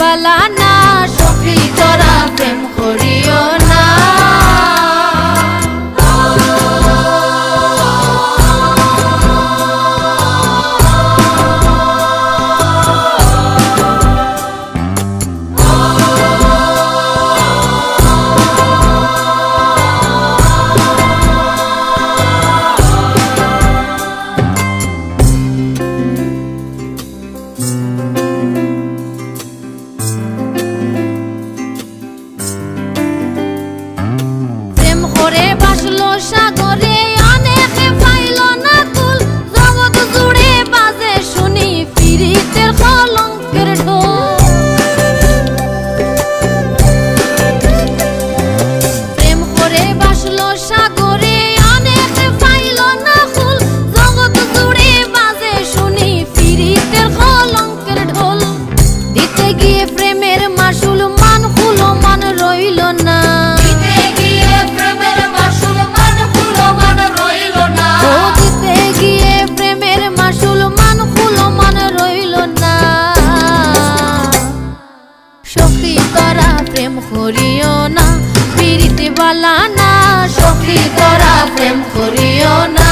বালা না সখী তোরা প্রেম করিও না। সাগরে অনেকে পাইল না কুল, জগৎ জুড়ে বাজে শুনি পিরিতের কলঙ্কের ঢোল। প্রেম করে বাসলো সাগরে অনেকে পাইল না কুল, জগৎ জুড়ে বাজে শুনি পিরিতের কলঙ্কের ঢোল। দিতে গিয়ে প্রেমের মাসুল মান খুলো মান রইল না, প্রেম করিও না পিরিতি বালা না সখী তোরা প্রেম করিও না।